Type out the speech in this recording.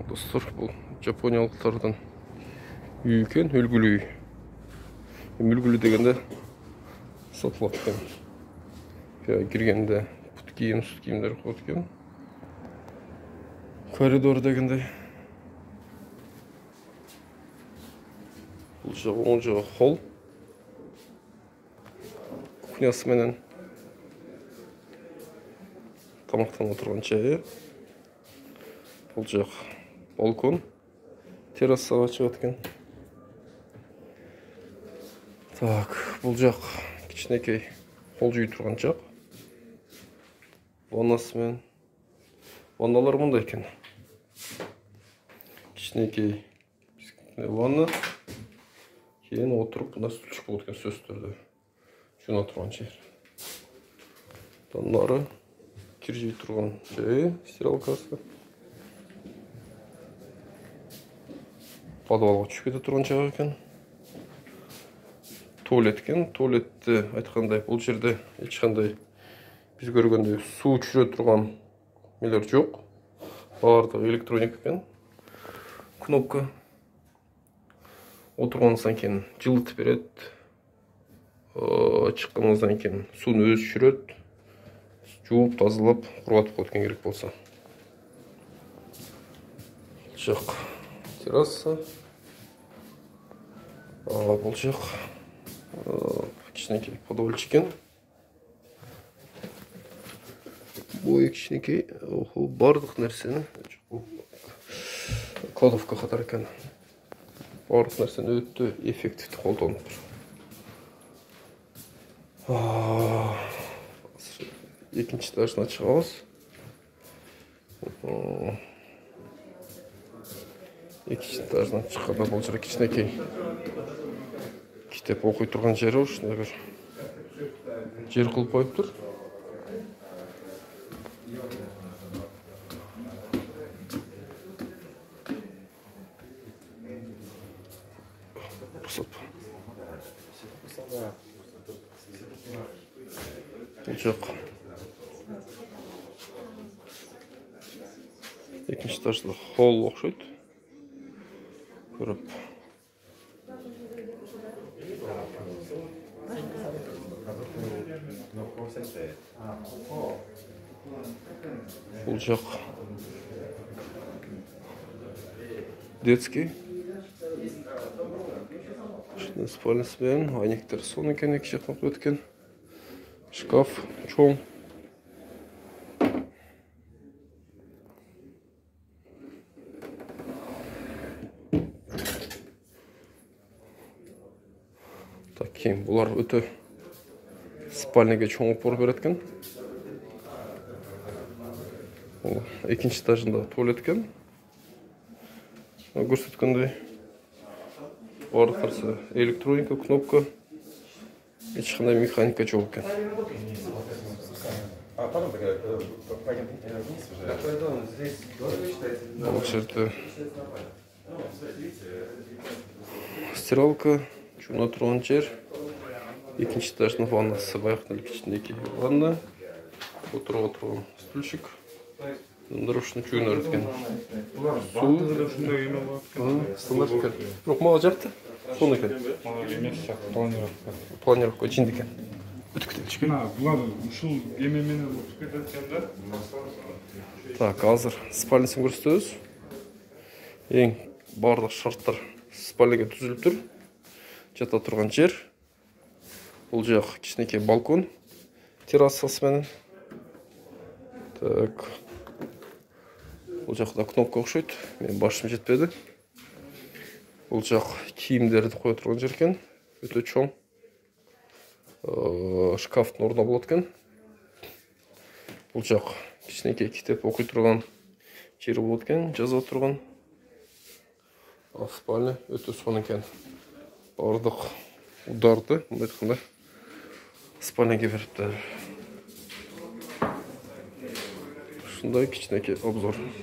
Достар, бұл жапониялықтардан үй екен, үлгілі үй. Үлгілі дегенде сатылады екен. Кіргенде пұт киім, сүт киімдер қойды екен. Коридор дегенде бұл жағы, оң жағы холл. Кухнясы менен тамақтан отырған жайы. Бұл жақ балкон, террасаға шығады екен. Так, бұл жақ кішкенекей қол жүй тұрған жақ. Ваннасы мен ванналар мұнда екен. Кішкенекей ванна. Кейін отырып, мына стульчик болады екен, сөз түрді. Жуына тұрған жер. Нары кір жей тұрған жайы, стиралкасы. Подвалға түсіп кете тұрған жағы екен. Туалет екен. Туалетті айтқандай бұл жерде ешқандай біз көргенде су жүре тұрған нелер жоқ. Барлығы электроника екен. Кнопка. Отырғаннан кейін жылытып береді. Шыққаннан кейін суны өзі жүреді. Жуып, тазалап, құрғатып қойған керек болса. Жақ терраса. Бұл жақ кішкенекей подвальчик екен. Бұл кішкенекей барлық нәрсені кладовка қатар екен. Барлық нәрсені өте эффективті қолданып тұр. Екінші этажына шығамыз. Екінші этажынан шыққанда бұл жер кішкенекей кітап оқи тұрған жері үшін бір жер қылып қойып тұр. Бұл жақ екінші этажда холл оқшайды. Көріп. Бұл жақ детский. Спальнясы бәрін, айнектер соны екен, екі жақтан өткен. Шкаф, чоң. Так, кейін бұлар өте спальняға чоң опор береткен. Екінші этажында туалет екен. Көрсеткендей барлық электроника, кнопка. Ешқандай механика жоқ екен. Бұл жерде стиралка, жуына тұрған жер. Екінші этаждың ваннасы, баяқтың кішкенекей ванна. Отыруға тұрған стульчик. Дұрышын жуына өткен. Стандарт екен. Жоқ, мала жақты. Соны екен. Планировка жинді екен. Өтіп кетеді. Бұлар ұшыл емемен өтіп кетеді. Так, азыр спальнысын көрсетеміз. Ең барлық шарттар спальныға түзіліп тұр. Жата тұрған жер. Бұл жақ кішкенекей балкон. Террасасы менен. Так. Бұл жақта кнопка оқшайды. Мен басым жетпеді. Бұл жақ киімдерді қоя тұрған жер екен. Өте чоң. Шкафтың орнына болады екен. Бұл жақ кішкенекей кітап оқи тұрған жері болады екен. Жаза тұрған. Спальня өте соны екен. Бардық ударды, мұндай айтқанда спальняға беріпті. Шындай кішкенекей обзор.